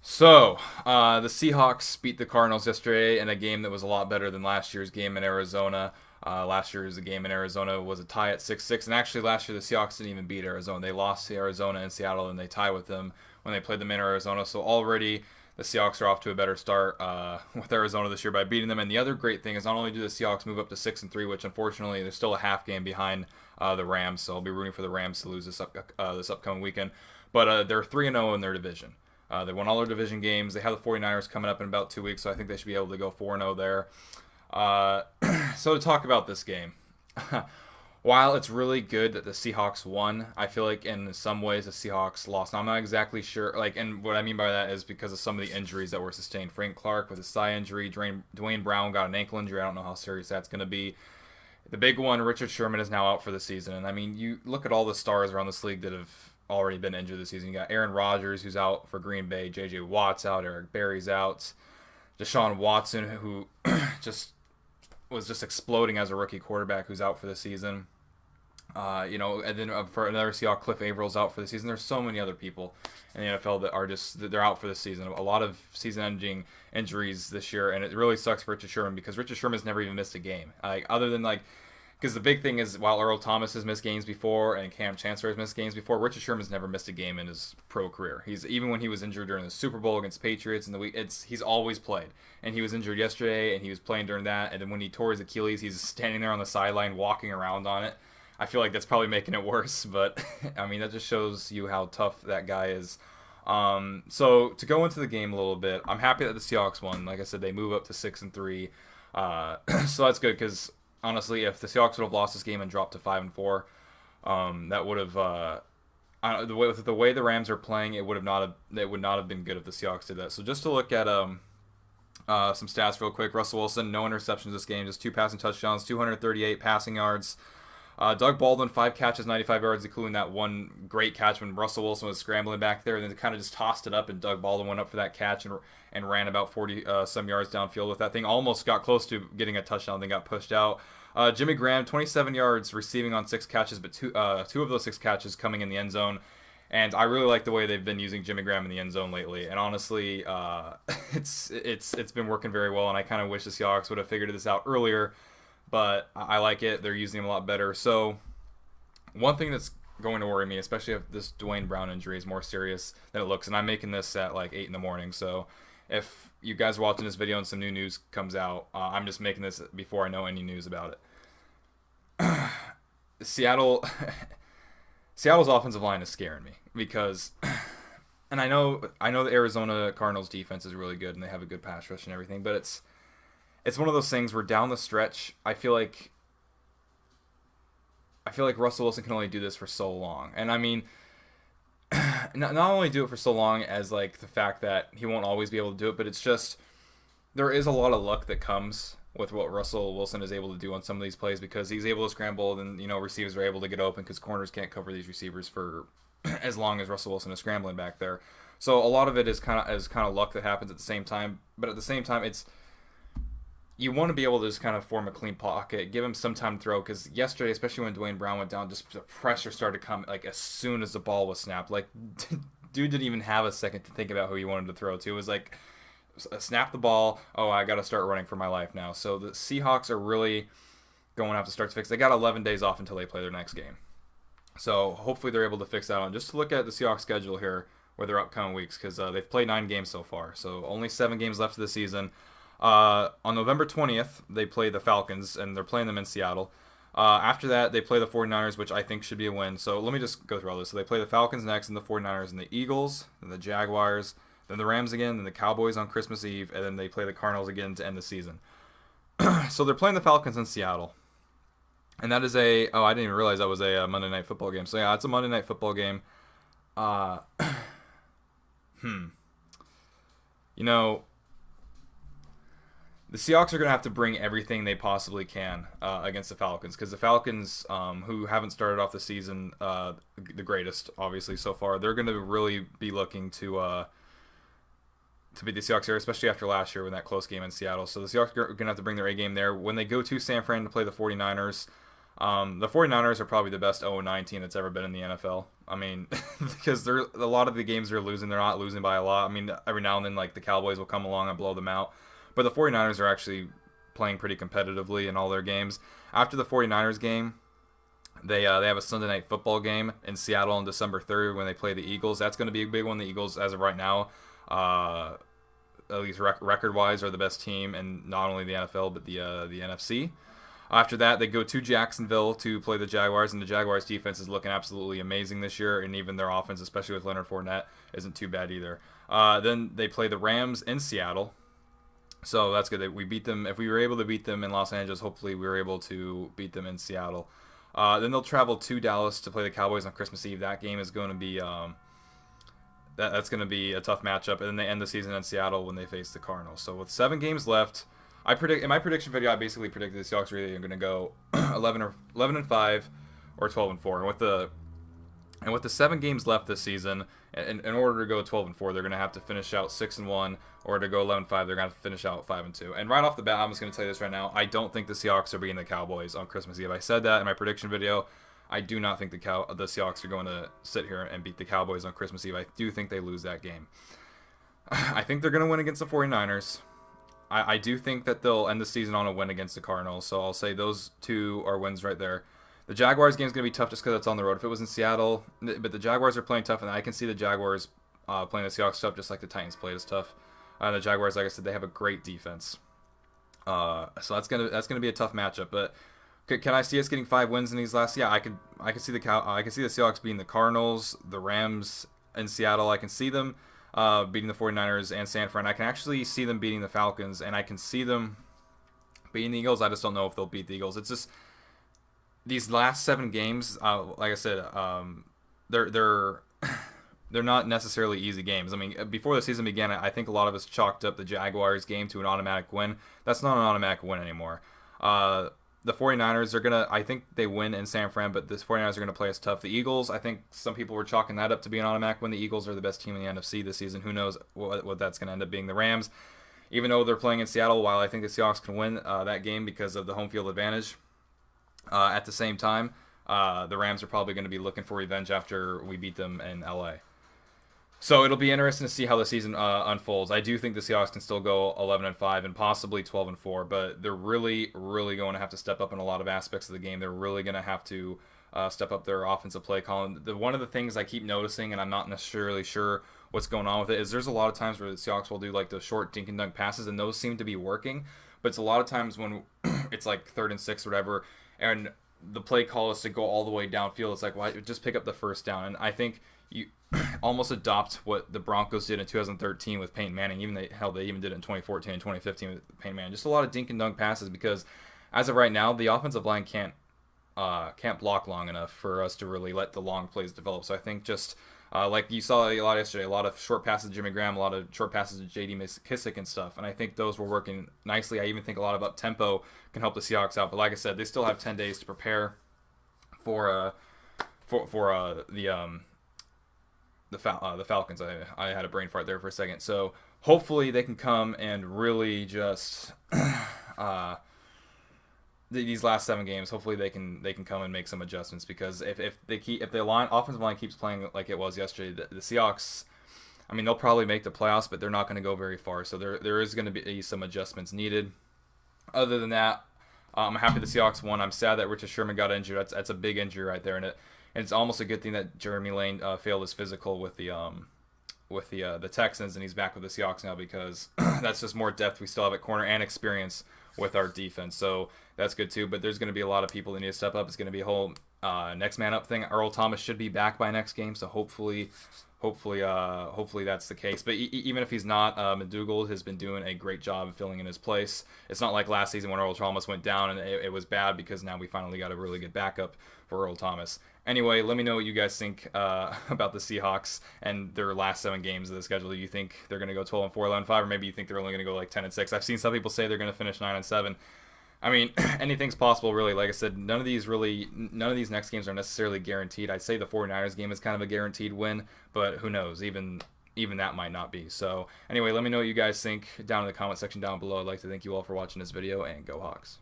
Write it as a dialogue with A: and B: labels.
A: The Seahawks beat the Cardinals yesterday in a game that was a lot better than last year's game in Arizona. Last year's game in Arizona was a tie at 6-6, and actually last year the Seahawks didn't even beat Arizona. They lost to Arizona and Seattle, and they tie with them when they played them in Arizona. So already the Seahawks are off to a better start with Arizona this year by beating them. And the other great thing is not only do the Seahawks move up to 6-3, which unfortunately they're still a half game behind the Rams, so I'll be rooting for the Rams to lose this upcoming weekend. But they're 3-0 in their division. They won all their division games. They have the 49ers coming up in about 2 weeks, so I think they should be able to go 4-0 there. So to talk about this game, while it's really good that the Seahawks won, I feel like in some ways the Seahawks lost. Now, I'm not exactly sure, and what I mean by that is because of some of the injuries that were sustained. Frank Clark with his thigh injury, Dwayne Brown got an ankle injury. I don't know how serious that's going to be. The big one, Richard Sherman, is now out for the season. And I mean, you look at all the stars around this league that have already been injured this season. You got Aaron Rodgers, who's out for Green Bay. J.J. Watt's out. Eric Berry's out. Deshaun Watson, who was just exploding as a rookie quarterback, who's out for the season. And then for another Seahawks, Cliff Avrill's out for the season. There's so many other people in the NFL that are they're out for the season. A lot of season-ending injuries this year, and it really sucks for Richard Sherman because Richard Sherman's never even missed a game. Other than because the big thing is while Earl Thomas has missed games before and Cam Chancellor has missed games before, Richard Sherman's never missed a game in his pro career. Even when he was injured during the Super Bowl against Patriots in the week, he's always played. And he was injured yesterday, and he was playing during that. And then when he tore his Achilles, he's standing there on the sideline walking around on it. I feel like that's probably making it worse, but I mean that just shows you how tough that guy is. So to go into the game a little bit, I'm happy that the Seahawks won. Like I said, they move up to 6-3, so that's good because honestly, if the Seahawks would have lost this game and dropped to 5-4, that would have the way the Rams are playing, it would not have been good if the Seahawks did that. So just to look at some stats real quick, Russell Wilson, no interceptions this game, just 2 passing touchdowns, 238 passing yards. Doug Baldwin, 5 catches, 95 yards, including that one great catch when Russell Wilson was scrambling back there, and then they kind of just tossed it up, and Doug Baldwin went up for that catch and ran about 40 some yards downfield with that thing. Almost got close to getting a touchdown, then got pushed out. Jimmy Graham, 27 yards receiving on 6 catches, but two of those 6 catches coming in the end zone. And I really like the way they've been using Jimmy Graham in the end zone lately. And honestly, it's been working very well, and I kind of wish the Seahawks would have figured this out earlier. But I like it. They're using him a lot better. So one thing that's going to worry me, especially if this Dwayne Brown injury is more serious than it looks, and I'm making this at 8 in the morning. So if you guys are watching this video and some new news comes out, I'm just making this before I know any news about it. Seattle's offensive line is scaring me because, and I know the Arizona Cardinals defense is really good and they have a good pass rush and everything, but it's one of those things where down the stretch, I feel like Russell Wilson can only do this for so long. And I mean, not only do it for so long as the fact that he won't always be able to do it, but it's just there is a lot of luck that comes with what Russell Wilson is able to do on some of these plays because he's able to scramble and receivers are able to get open because corners can't cover these receivers for as long as Russell Wilson is scrambling back there. So a lot of it is kind of luck that happens at the same time, but at the same time you want to be able to just kind of form a clean pocket, give him some time to throw, because yesterday, especially when Dwayne Brown went down, just the pressure started to come as soon as the ball was snapped. Dude didn't even have a second to think about who he wanted to throw to. It was snap the ball, oh, I got to start running for my life now. So the Seahawks are really going to have to start to fix. They got 11 days off until they play their next game. So hopefully they're able to fix that on. Just to look at the Seahawks schedule here, where their upcoming weeks, because they've played 9 games so far. So only 7 games left of the season. On November 20th, they play the Falcons, and they're playing them in Seattle. After that, they play the 49ers, which I think should be a win. So let me just go through all this. So they play the Falcons next, and the 49ers, and the Eagles, and the Jaguars, then the Rams again, then the Cowboys on Christmas Eve, and then they play the Cardinals again to end the season. So they're playing the Falcons in Seattle. And that is I didn't even realize that was a Monday Night Football game. So yeah, it's a Monday Night Football game. The Seahawks are going to have to bring everything they possibly can against the Falcons because the Falcons, who haven't started off the season the greatest, obviously, so far, they're going to really be looking to beat the Seahawks here, especially after last year when that close game in Seattle. So the Seahawks are going to have to bring their A game there. When they go to San Fran to play the 49ers, the 49ers are probably the best 0-9 team that's ever been in the NFL. I mean, because a lot of the games they're losing, they're not losing by a lot. I mean, every now and then, like, the Cowboys will come along and blow them out. But the 49ers are actually playing pretty competitively in all their games. After the 49ers game, they have a Sunday night football game in Seattle on December 3rd when they play the Eagles. That's going to be a big one. The Eagles, as of right now, at least record-wise, are the best team in not only the NFL but the NFC. After that, they go to Jacksonville to play the Jaguars, and the Jaguars' defense is looking absolutely amazing this year, and even their offense, especially with Leonard Fournette, isn't too bad either. Then they play the Rams in Seattle, so that's good. We beat them. If we were able to beat them in Los Angeles, hopefully we were able to beat them in Seattle. Then they'll travel to Dallas to play the Cowboys on Christmas Eve. That game is going to be that's going to be a tough matchup, and then they end the season in Seattle when they face the Cardinals. So with 7 games left, in my prediction video, I basically predicted the Seahawks are either going to go 11-5 or 12-4. And with the 7 games left this season, in order to go 12-4, they're going to have to finish out 6-1, or to go 11-5, they're going to have to finish out 5-2. And right off the bat, I'm just going to tell you this right now: I don't think the Seahawks are beating the Cowboys on Christmas Eve. I said that in my prediction video. I do not think the Seahawks are going to sit here and beat the Cowboys on Christmas Eve. I do think they lose that game. I think they're going to win against the 49ers. I do think that they'll end the season on a win against the Cardinals, so I'll say those 2 are wins right there. The Jaguars game is going to be tough just because it's on the road. If it was in Seattle, but the Jaguars are playing tough, and I can see the Jaguars playing the Seahawks tough just like the Titans played us tough. The Jaguars, like I said, they have a great defense. So that's gonna be a tough matchup. But can I see us getting 5 wins in these last? Yeah, I can see the Seahawks beating the Cardinals, the Rams in Seattle. I can see them beating the 49ers and San Fran. I can actually see them beating the Falcons, and I can see them beating the Eagles. I just don't know if they'll beat the Eagles. It's just these last 7 games, like I said, they're not necessarily easy games. I mean, before the season began, I think a lot of us chalked up the Jaguars game to an automatic win. That's not an automatic win anymore. The 49ers I think they win in San Fran, but the 49ers are going to play us tough. The Eagles, I think some people were chalking that up to be an automatic win. The Eagles are the best team in the NFC this season. Who knows what that's going to end up being. The Rams, even though they're playing in Seattle, while I think the Seahawks can win that game because of the home field advantage, at the same time, the Rams are probably going to be looking for revenge after we beat them in LA. So it'll be interesting to see how the season unfolds. I do think the Seahawks can still go 11-5 and possibly 12-4, but they're really, really going to have to step up in a lot of aspects of the game. They're really going to have to step up their offensive play calling. One of the things I keep noticing, and I'm not necessarily sure what's going on with it, is there's a lot of times where the Seahawks will do like the short dink and dunk passes, and those seem to be working. But it's a lot of times when it's like 3rd and 6 or whatever, and the play call is to go all the way downfield. It's like, why just pick up the first down? And I think you almost adopt what the Broncos did in 2013 with Peyton Manning. They even did it in 2014 and 2015 with Peyton Manning. Just a lot of dink and dunk passes because as of right now, the offensive line can't block long enough for us to really let the long plays develop. So I think just like you saw a lot yesterday, a lot of short passes to Jimmy Graham, a lot of short passes to J.D. McKissick and stuff. And I think those were working nicely. I even think a lot of up-tempo can help the Seahawks out. But like I said, they still have 10 days to prepare for the Falcons. I had a brain fart there for a second. So hopefully they can come and really just these last 7 games. Hopefully they can come and make some adjustments because if the offensive line keeps playing like it was yesterday, the Seahawks, I mean, they'll probably make the playoffs, but they're not going to go very far. So there is going to be some adjustments needed. Other than that, I'm happy the Seahawks won. I'm sad that Richard Sherman got injured. That's a big injury right there, and it's almost a good thing that Jeremy Lane failed his physical with the Texans, and he's back with the Seahawks now because that's just more depth we still have at corner and experience with our defense. So that's good too. But there's going to be a lot of people that need to step up. It's going to be a whole next man up thing. Earl Thomas should be back by next game, so hopefully that's the case. But even if he's not, McDougald has been doing a great job of filling in his place. It's not like last season when Earl Thomas went down and it was bad because now we finally got a really good backup for Earl Thomas. Anyway, let me know what you guys think about the Seahawks and their last 7 games of the schedule. Do you think they're going to go 12-4, 11-5, or maybe you think they're only going to go like 10-6? I've seen some people say they're going to finish 9-7. I mean, anything's possible, really. Like I said, none of these next games are necessarily guaranteed. I'd say the 49ers game is kind of a guaranteed win, but who knows? Even that might not be. So anyway, let me know what you guys think down in the comment section down below. I'd like to thank you all for watching this video, and go Hawks.